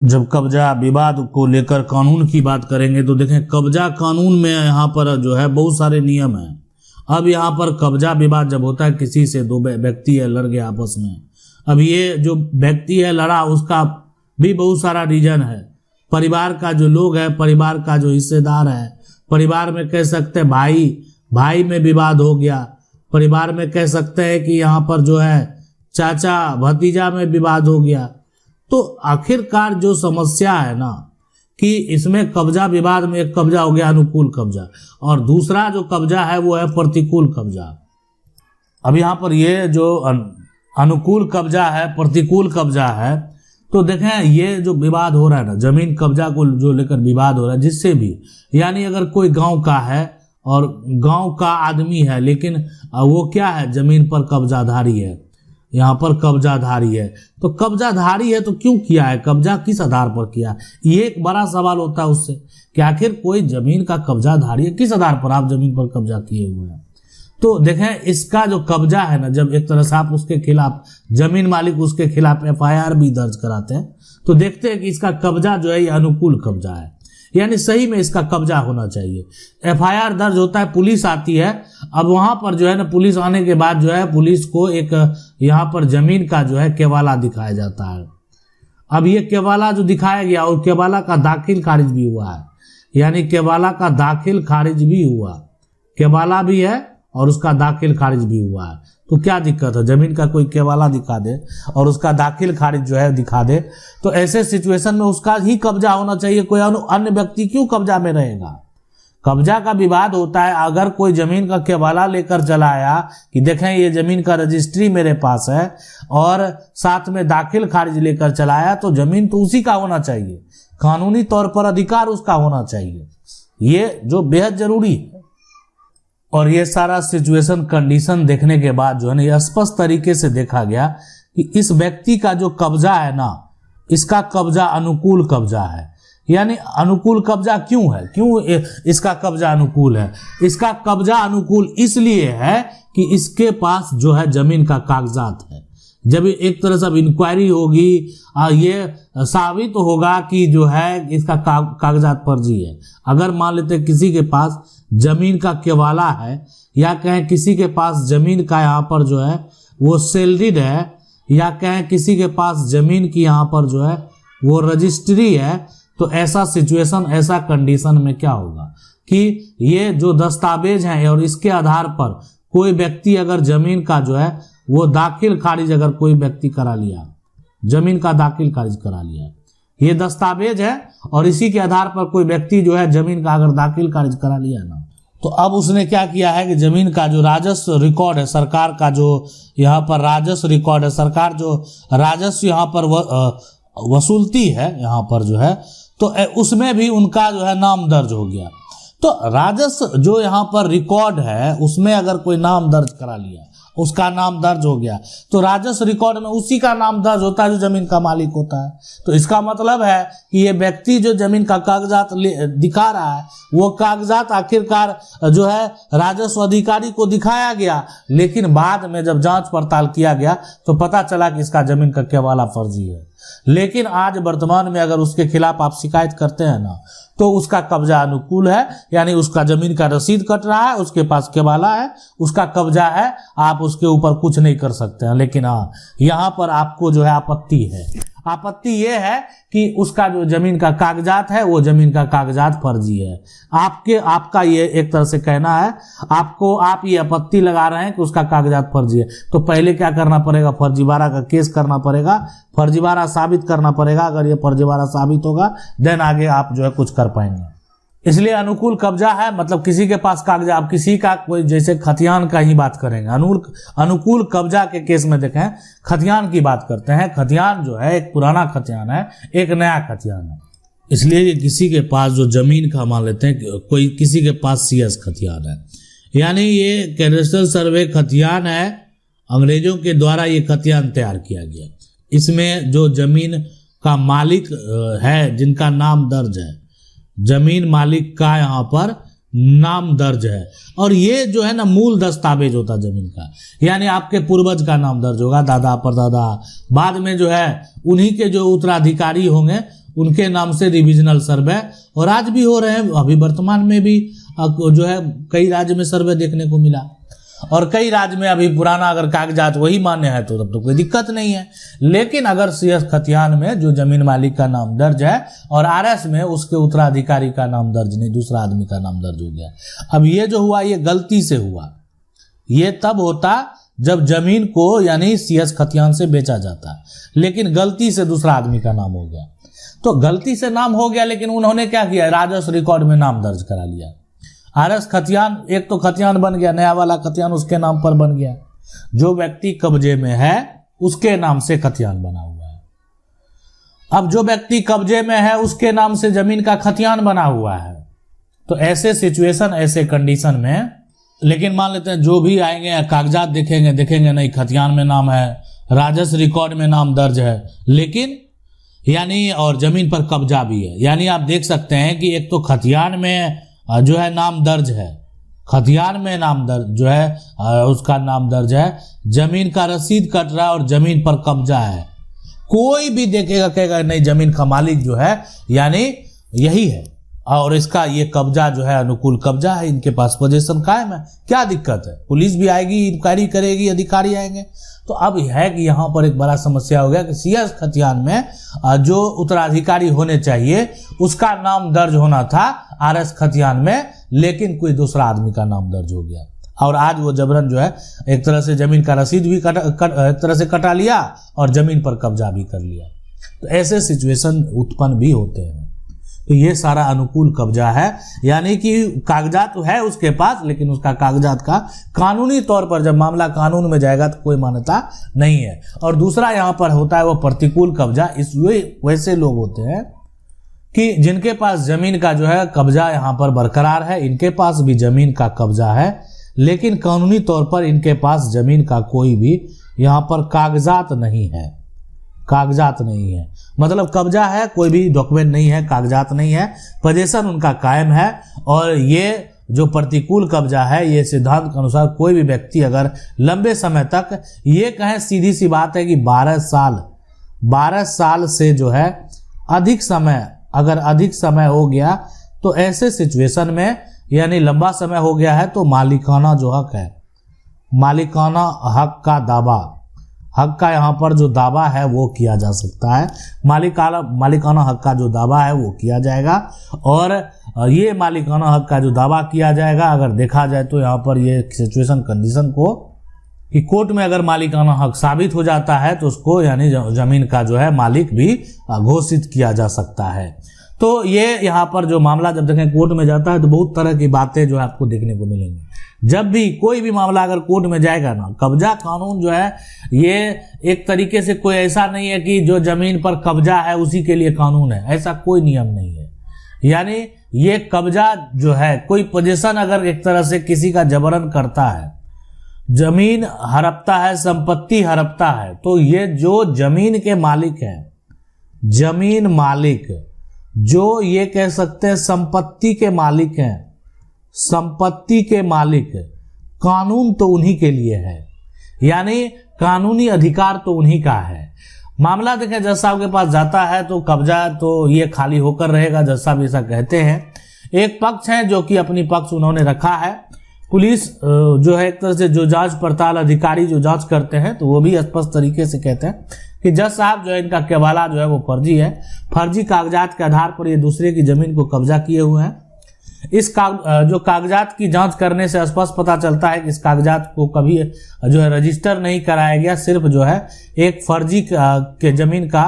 जब कब्जा विवाद को लेकर कानून की बात करेंगे तो देखें, कब्जा कानून में यहाँ पर जो है बहुत सारे नियम हैं। अब यहाँ पर कब्जा विवाद जब होता है, किसी से दो व्यक्ति है लड़ गए आपस में, अब ये जो व्यक्ति है लड़ा, उसका भी बहुत सारा रीजन है। परिवार का जो लोग है, परिवार का जो हिस्सेदार है, परिवार में कह सकते हैं भाई में विवाद हो गया, परिवार में कह सकते हैं कि यहाँ पर जो है चाचा भतीजा में विवाद हो गया। तो आखिरकार जो समस्या है ना कि इसमें कब्जा विवाद में एक कब्जा हो गया अनुकूल कब्जा, और दूसरा जो कब्जा है वो है प्रतिकूल कब्जा। अब यहाँ पर ये जो अनुकूल कब्जा है, प्रतिकूल कब्जा है, तो देखें ये जो विवाद हो रहा है ना, जमीन कब्जा को जो लेकर विवाद हो रहा है, जिससे भी, यानी अगर कोई गांव का है और गांव का आदमी है, लेकिन वो क्या है, जमीन पर कब्जाधारी है, यहाँ पर कब्जाधारी है, तो कब्जाधारी है तो क्यों किया है, कब्जा किस आधार पर किया है, ये एक बड़ा सवाल होता है उससे कि आखिर कोई जमीन का कब्जाधारी है, किस आधार पर आप जमीन पर कब्जा किए हुए हैं। तो देखें इसका जो कब्जा है ना, जब एक तरह से आप उसके खिलाफ, जमीन मालिक उसके खिलाफ FIR भी दर्ज कराते हैं, तो देखते हैं कि इसका कब्जा जो है ये अनुकूल कब्जा है, यानी सही में इसका कब्जा होना चाहिए। FIR दर्ज होता है, पुलिस आती है, अब वहां पर जो है ना, पुलिस आने के बाद जो है पुलिस को एक यहाँ पर जमीन का जो है केवाला दिखाया जाता है। अब ये केवाला जो दिखाया गया और केवाला का दाखिल खारिज भी हुआ है, यानी केवाला का दाखिल खारिज भी हुआ, केवाला भी है और उसका दाखिल खारिज भी हुआ है। तो क्या दिक्कत है, जमीन का कोई केवाला दिखा दे और उसका दाखिल खारिज जो है दिखा दे, तो ऐसे सिचुएशन में उसका ही कब्जा होना चाहिए, कोई अन्य व्यक्ति क्यों कब्जा में रहेगा। कब्जा का विवाद होता है अगर कोई जमीन का केवाला लेकर चला आया कि देखें ये जमीन का रजिस्ट्री मेरे पास है, और साथ में दाखिल खारिज लेकर चलाया, तो जमीन तो उसी का होना चाहिए, कानूनी तौर पर अधिकार उसका होना चाहिए, ये जो बेहद जरूरी है। और ये सारा सिचुएशन कंडीशन देखने के बाद जो है ना, ये स्पष्ट तरीके से देखा गया कि इस व्यक्ति का जो कब्जा है ना, इसका कब्जा अनुकूल कब्जा है। यानी अनुकूल कब्जा क्यों है, क्यों इसका कब्जा अनुकूल है, इसका कब्जा अनुकूल इसलिए है कि इसके पास जो है जमीन का कागजात है। जब एक तरह से अब इंक्वायरी होगी, ये साबित होगा कि जो है इसका कागजात फर्जी है। अगर मान लेते किसी के पास जमीन का केवाला है, या कहें किसी के पास जमीन का यहाँ पर जो है वो सेल्डिड है, या कहें किसी के पास जमीन की यहाँ पर जो है वो रजिस्ट्री है, तो ऐसा सिचुएशन, ऐसा कंडीशन में क्या होगा कि ये जो दस्तावेज हैं और इसके आधार पर कोई व्यक्ति अगर जमीन का जो है वो दाखिल खारिज अगर कोई व्यक्ति करा लिया, जमीन का दाखिल खारिज करा लिया, ये दस्तावेज है और इसी के आधार पर कोई व्यक्ति जो है जमीन का अगर दाखिल खारिज करा लिया ना, तो अब उसने क्या किया है कि जमीन का जो राजस्व रिकॉर्ड है, सरकार का जो यहाँ पर राजस्व रिकॉर्ड है, सरकार जो राजस्व यहाँ पर वसूलती है यहाँ पर जो है, तो उसमें भी उनका जो है नाम दर्ज हो गया। तो राजस्व जो यहाँ पर रिकॉर्ड है उसमें अगर कोई नाम दर्ज करा लिया, उसका नाम दर्ज हो गया, तो राजस्व रिकॉर्ड में उसी का नाम दर्ज होता है जो जमीन का मालिक होता है। तो इसका मतलब है कि ये व्यक्ति जो जमीन का कागजात दिखा रहा है, वो कागजात आखिरकार जो है राजस्व अधिकारी को दिखाया गया, लेकिन बाद में जब जांच पड़ताल किया गया तो पता चला कि इसका जमीन का केवाला फर्जी है। लेकिन आज वर्तमान में अगर उसके खिलाफ आप शिकायत करते हैं ना, तो उसका कब्जा अनुकूल है, यानी उसका जमीन का रसीद कट रहा है, उसके पास केवाला है, उसका कब्जा है, आप उसके ऊपर कुछ नहीं कर सकते हैं। लेकिन हाँ, यहाँ पर आपको जो है आपत्ति है। आपत्ति ये है कि उसका जो जमीन का कागजात है वो जमीन का कागजात फर्जी है। आपका ये एक तरह से कहना है, आप ये आपत्ति लगा रहे हैं कि उसका कागजात फर्जी है, तो पहले क्या करना पड़ेगा, फर्जीवाड़ा का केस करना पड़ेगा, फर्जीवाड़ा साबित करना पड़ेगा। अगर ये फर्जीवाड़ा साबित होगा देन आगे आप जो है कुछ कर पाएंगे। इसलिए अनुकूल कब्जा है, मतलब किसी के पास कागजात, आप किसी का कोई, जैसे खतियान का ही बात करेंगे, अनुकूल कब्जा के केस में देखें, खतियान की बात करते हैं। खतियान जो है एक पुराना खतियान है, एक नया खतियान है। इसलिए किसी के पास जो जमीन का मान लेते हैं, कोई किसी के पास CS खतियान है, यानी ये कैडेस्ट्रल सर्वे खतियान है, अंग्रेजों के द्वारा ये खतियान तैयार किया गया। इसमें जो जमीन का मालिक है, जिनका नाम दर्ज है, जमीन मालिक का यहाँ पर नाम दर्ज है, और ये जो है ना मूल दस्तावेज होता है जमीन का, यानी आपके पूर्वज का नाम दर्ज होगा, दादा परदादा, बाद में जो है उन्हीं के जो उत्तराधिकारी होंगे उनके नाम से रिविजनल सर्वे, और आज भी हो रहे हैं। अभी वर्तमान में भी जो है कई राज्य में सर्वे देखने को मिला, और कई राज्य में अभी पुराना अगर कागजात वही मान्य है तो तब तो कोई दिक्कत नहीं है। लेकिन अगर CS खतियान में जो जमीन मालिक का नाम दर्ज है और RS में उसके उत्तराधिकारी का नाम दर्ज नहीं, दूसरा आदमी का नाम दर्ज हो गया। अब ये जो हुआ ये गलती से हुआ। ये तब होता जब जमीन को यानी CS खतियान से बेचा जाता, लेकिन गलती से दूसरा आदमी का नाम हो गया। तो गलती से नाम हो गया, लेकिन उन्होंने क्या किया, राजस्व रिकॉर्ड में नाम दर्ज करा लिया। RS खतियान, एक तो खतियान बन गया, नया वाला खतियान उसके नाम पर बन गया। जो व्यक्ति कब्जे में है उसके नाम से खतियान बना हुआ है। अब जो व्यक्ति कब्जे में है उसके नाम से जमीन का खतियान बना हुआ है। तो ऐसे सिचुएशन, ऐसे कंडीशन में, लेकिन मान लेते हैं जो भी आएंगे कागजात देखेंगे नहीं खतियान में नाम है, राजस्व रिकॉर्ड में नाम दर्ज है, लेकिन यानी और जमीन पर कब्जा भी है। यानी आप देख सकते हैं कि एक तो खतियान में जो है नाम दर्ज है, खतियान में नाम दर्ज जो है उसका नाम दर्ज है, जमीन का रसीद कट रहा है और जमीन पर कब्जा है। कोई भी देखेगा कहेगा नहीं जमीन का मालिक जो है यानी यही है, और इसका ये कब्जा जो है अनुकूल कब्जा है, इनके पास पोजीशन कायम है, क्या दिक्कत है। पुलिस भी आएगी, इंक्वायरी करेगी, अधिकारी आएंगे। तो अब है कि यहाँ पर एक बड़ा समस्या हो गया कि CS खतियान में जो उत्तराधिकारी होने चाहिए उसका नाम दर्ज होना था RS खतियान में, लेकिन कोई दूसरा आदमी का नाम दर्ज हो गया। और आज वो जबरन जो है एक तरह से जमीन का रसीद भी एक तरह से कटा लिया और जमीन पर कब्जा भी कर लिया। तो ऐसे सिचुएशन उत्पन्न भी होते हैं। तो ये सारा अनुकूल कब्जा है, यानी कि कागजात है उसके पास, लेकिन उसका कागजात का कानूनी तौर पर जब मामला कानून में जाएगा तो कोई मान्यता नहीं है। और दूसरा यहाँ पर होता है वो प्रतिकूल कब्जा। इसमें वैसे लोग होते हैं कि जिनके पास जमीन का जो है कब्जा यहाँ पर बरकरार है, इनके पास भी जमीन का कब्जा है, लेकिन कानूनी तौर पर इनके पास जमीन का कोई भी यहाँ पर कागजात नहीं है, कागजात नहीं है। मतलब कब्जा है, कोई भी डॉक्यूमेंट नहीं है, कागजात नहीं है, पोजीशन उनका कायम है। और ये जो प्रतिकूल कब्जा है, ये सिद्धांत के अनुसार कोई भी व्यक्ति अगर लंबे समय तक, ये कहें सीधी सी बात है कि 12 साल से जो है अधिक समय, अगर अधिक समय हो गया तो ऐसे सिचुएशन में यानी लंबा समय हो गया है तो मालिकाना जो हक है, मालिकाना हक का दावा, हक का यहाँ पर जो दावा है वो किया जा सकता है। मालिकाना हक का जो दावा है वो किया जाएगा। और ये मालिकाना हक का जो दावा किया जाएगा, अगर देखा जाए तो यहाँ पर ये सिचुएशन कंडीशन को कि कोर्ट में अगर मालिकाना हक साबित हो जाता है तो उसको यानी जमीन का जो है मालिक भी घोषित किया जा सकता है। तो ये यहाँ पर जो मामला जब देखें कोर्ट में जाता है तो बहुत तरह की बातें जो है आपको देखने को मिलेंगी। जब भी कोई भी मामला अगर कोर्ट में जाएगा ना, कब्जा कानून जो है ये एक तरीके से कोई ऐसा नहीं है कि जो जमीन पर कब्जा है उसी के लिए कानून है, ऐसा कोई नियम नहीं है। यानी ये कब्जा जो है कोई पोजीशन अगर एक तरह से किसी का जबरन करता है, जमीन हड़पता है, संपत्ति हड़पता है, तो ये जो जमीन के मालिक हैं, जमीन मालिक जो ये कह सकते हैं संपत्ति के मालिक हैं, संपत्ति के मालिक, कानून तो उन्हीं के लिए है, यानी कानूनी अधिकार तो उन्हीं का है। मामला देखें जज साहब के पास जाता है तो कब्जा तो ये खाली होकर रहेगा, जज साहब ऐसा कहते हैं। एक पक्ष है जो कि अपनी पक्ष उन्होंने रखा है, पुलिस जो है एक तरह से जो जांच पड़ताल अधिकारी जो जांच करते हैं तो वो भी स्पष्ट तरीके से कहते हैं कि जज साहब जो है इनका केवाला जो है वो फर्जी है, फर्जी कागजात के आधार पर ये दूसरे की जमीन को कब्जा किए हुए हैं। इस जो कागजात की जांच करने से स्पष्ट पता चलता है कि इस कागजात को कभी जो है रजिस्टर नहीं कराया गया, सिर्फ जो है एक फर्जी के जमीन का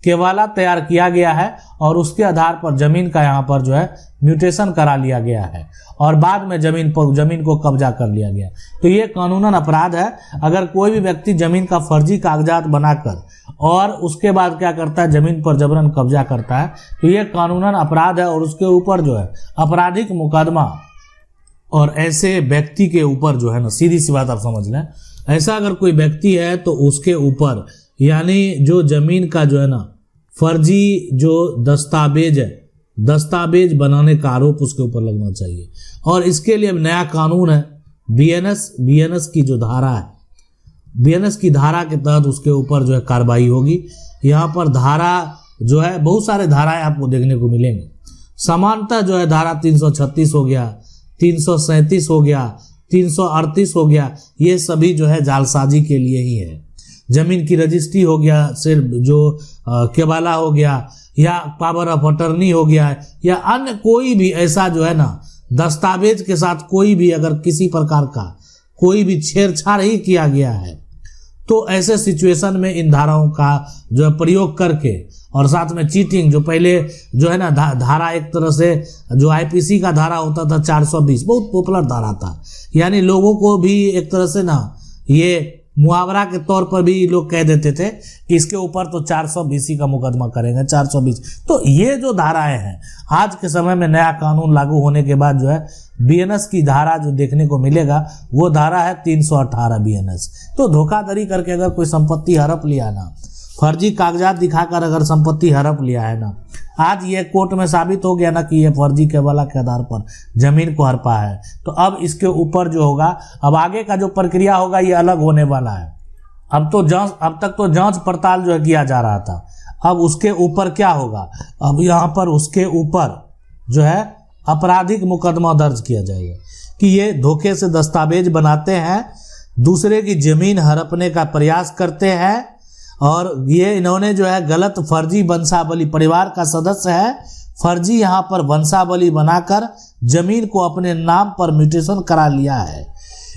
केवाला तैयार किया गया है और उसके आधार पर जमीन का यहाँ पर जो है म्यूटेशन करा लिया गया है और बाद में जमीन को कब्जा कर लिया गया। तो ये कानूनन अपराध है। अगर कोई भी व्यक्ति जमीन का फर्जी कागजात बनाकर और उसके बाद क्या करता है, जमीन पर जबरन कब्जा करता है, तो ये कानूनन अपराध है और उसके ऊपर जो है आपराधिक मुकदमा, और ऐसे व्यक्ति के ऊपर जो है ना, सीधी सी बात आप समझ लें, ऐसा अगर कोई व्यक्ति है तो उसके ऊपर यानी जो जमीन का जो है ना फर्जी जो दस्तावेज बनाने का आरोप उसके ऊपर लगना चाहिए। और इसके लिए नया कानून है, बीएनएस की जो धारा है, बीएनएस की धारा के तहत उसके ऊपर जो है कार्रवाई होगी। यहाँ पर धारा जो है बहुत सारे धाराएं आपको देखने को मिलेंगे। समानतः जो है धारा 336 हो गया, 337 हो गया, 338 हो गया, ये सभी जो है जालसाजी के लिए ही है। जमीन की रजिस्ट्री हो गया, सिर्फ जो केबाला हो गया, या पावर ऑफ अटर्नी हो गया, या अन्य कोई भी ऐसा जो है ना दस्तावेज के साथ कोई भी अगर किसी प्रकार का कोई भी छेड़छाड़ ही किया गया है, तो ऐसे सिचुएशन में इन धाराओं का जो है प्रयोग करके, और साथ में चीटिंग, जो पहले जो है ना धारा एक तरह से जो आईपीसी का धारा होता था 420, बहुत पॉपुलर धारा था, यानी लोगों को भी एक तरह से ना ये मुहावरा के तौर पर भी लोग कह देते थे कि इसके ऊपर तो 420 का मुकदमा करेंगे, 420। तो ये जो धाराएं हैं आज के समय में नया कानून लागू होने के बाद जो है बीएनएस की धारा जो देखने को मिलेगा वो धारा है 318 बीएनएस। तो धोखाधड़ी करके अगर कोई संपत्ति हड़प लिया ना, फर्जी कागजात दिखाकर अगर संपत्ति हड़प लिया है ना, आज ये कोर्ट में साबित हो गया ना कि ये फर्जी केबाला के आधार पर जमीन को हड़पा है, तो अब इसके ऊपर जो होगा, अब आगे का जो प्रक्रिया होगा ये अलग होने वाला है। अब तक तो जांच पड़ताल जो है किया जा रहा था, अब उसके ऊपर क्या होगा, अब यहाँ पर उसके ऊपर जो है आपराधिक मुकदमा दर्ज किया जाएगा कि ये धोखे से दस्तावेज बनाते हैं, दूसरे की जमीन हड़पने का प्रयास करते हैं, और ये इन्होंने जो है गलत फर्जी वंशावली, परिवार का सदस्य है, फर्जी यहाँ पर वंशावली बनाकर जमीन को अपने नाम पर म्यूटेशन करा लिया है।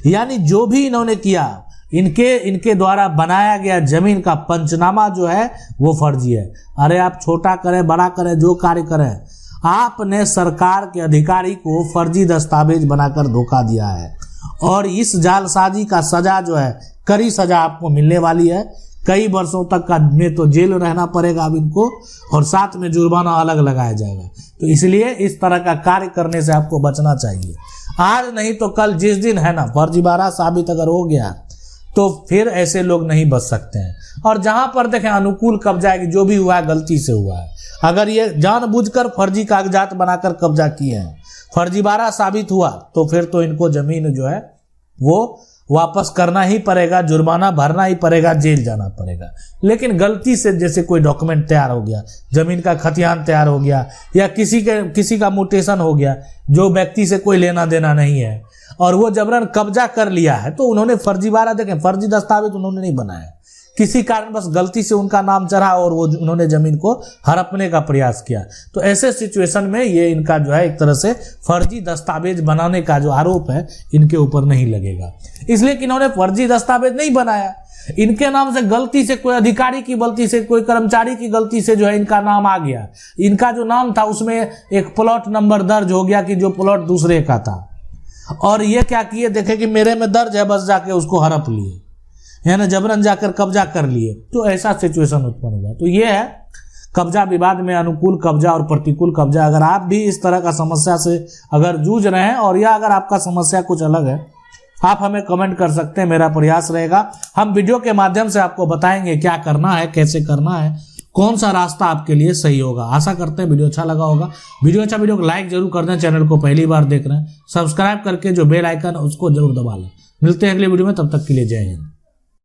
यानी जो भी इन्होंने किया, इनके द्वारा बनाया गया जमीन का पंचनामा जो है वो फर्जी है। अरे आप छोटा करें बड़ा करें जो कार्य करें, आपने सरकार के अधिकारी को फर्जी दस्तावेज बनाकर धोखा दिया है, और इस जालसाजी का सजा जो है कड़ी सजा आपको मिलने वाली है। कई वर्षों तक का में तो जेल रहना पड़ेगा अब इनको, और साथ में जुर्माना अलग लगाया जाएगा। तो इसलिए इस तरह का कार्य करने से आपको बचना चाहिए। आज नहीं तो कल, जिस दिन है ना फर्जीवाड़ा साबित अगर हो गया तो फिर ऐसे लोग नहीं बच सकते हैं। और जहां पर देखें अनुकूल कब्जा है कि जो भी हुआ है गलती से हुआ है, अगर ये जानबूझकर फर्जी कागजात बनाकर कब्जा किए हैं, फर्जीवाड़ा साबित हुआ, तो फिर तो इनको जमीन जो है वो वापस करना ही पड़ेगा, जुर्माना भरना ही पड़ेगा, जेल जाना पड़ेगा। लेकिन गलती से जैसे कोई डॉक्यूमेंट तैयार हो गया, जमीन का खतियान तैयार हो गया, या किसी का म्यूटेशन हो गया जो व्यक्ति से कोई लेना देना नहीं है, और वो जबरन कब्जा कर लिया है, तो उन्होंने फर्जीवाड़ा, देखें फर्जी दस्तावेज उन्होंने नहीं बनाया, किसी कारण बस गलती से उनका नाम चढ़ा और वो उन्होंने जमीन को हड़पने का प्रयास किया। तो ऐसे सिचुएशन में ये इनका जो है एक तरह से फर्जी दस्तावेज बनाने का जो आरोप है इनके ऊपर नहीं लगेगा, इसलिए कि इन्होंने फर्जी दस्तावेज नहीं बनाया। इनके नाम से गलती से कोई अधिकारी की गलती से, कोई कर्मचारी की गलती से जो है इनका नाम आ गया, इनका जो नाम था उसमें एक प्लॉट नंबर दर्ज हो गया कि जो प्लॉट दूसरे का था, और ये क्या किए, देखे कि मेरे में दर्ज है, बस जाके उसको हड़प लिए, यानी जबरन जाकर कब्जा कर लिए। तो ऐसा सिचुएशन उत्पन्न हुआ। तो ये है कब्जा विवाद में अनुकूल कब्जा और प्रतिकूल कब्जा। अगर आप भी इस तरह का समस्या से अगर जूझ रहे हैं, और या अगर आपका समस्या कुछ अलग है, आप हमें कमेंट कर सकते हैं। मेरा प्रयास रहेगा, हम वीडियो के माध्यम से आपको बताएंगे क्या करना है, कैसे करना है, कौन सा रास्ता आपके लिए सही होगा। आशा करते हैं वीडियो अच्छा लगा होगा। वीडियो को लाइक जरूर कर दें, चैनल को पहली बार देख रहे हैं सब्सक्राइब करके जो बेल आइकन है उसको जरूर दबा लें। मिलते हैं अगले वीडियो में, तब तक के लिए जय हिंद।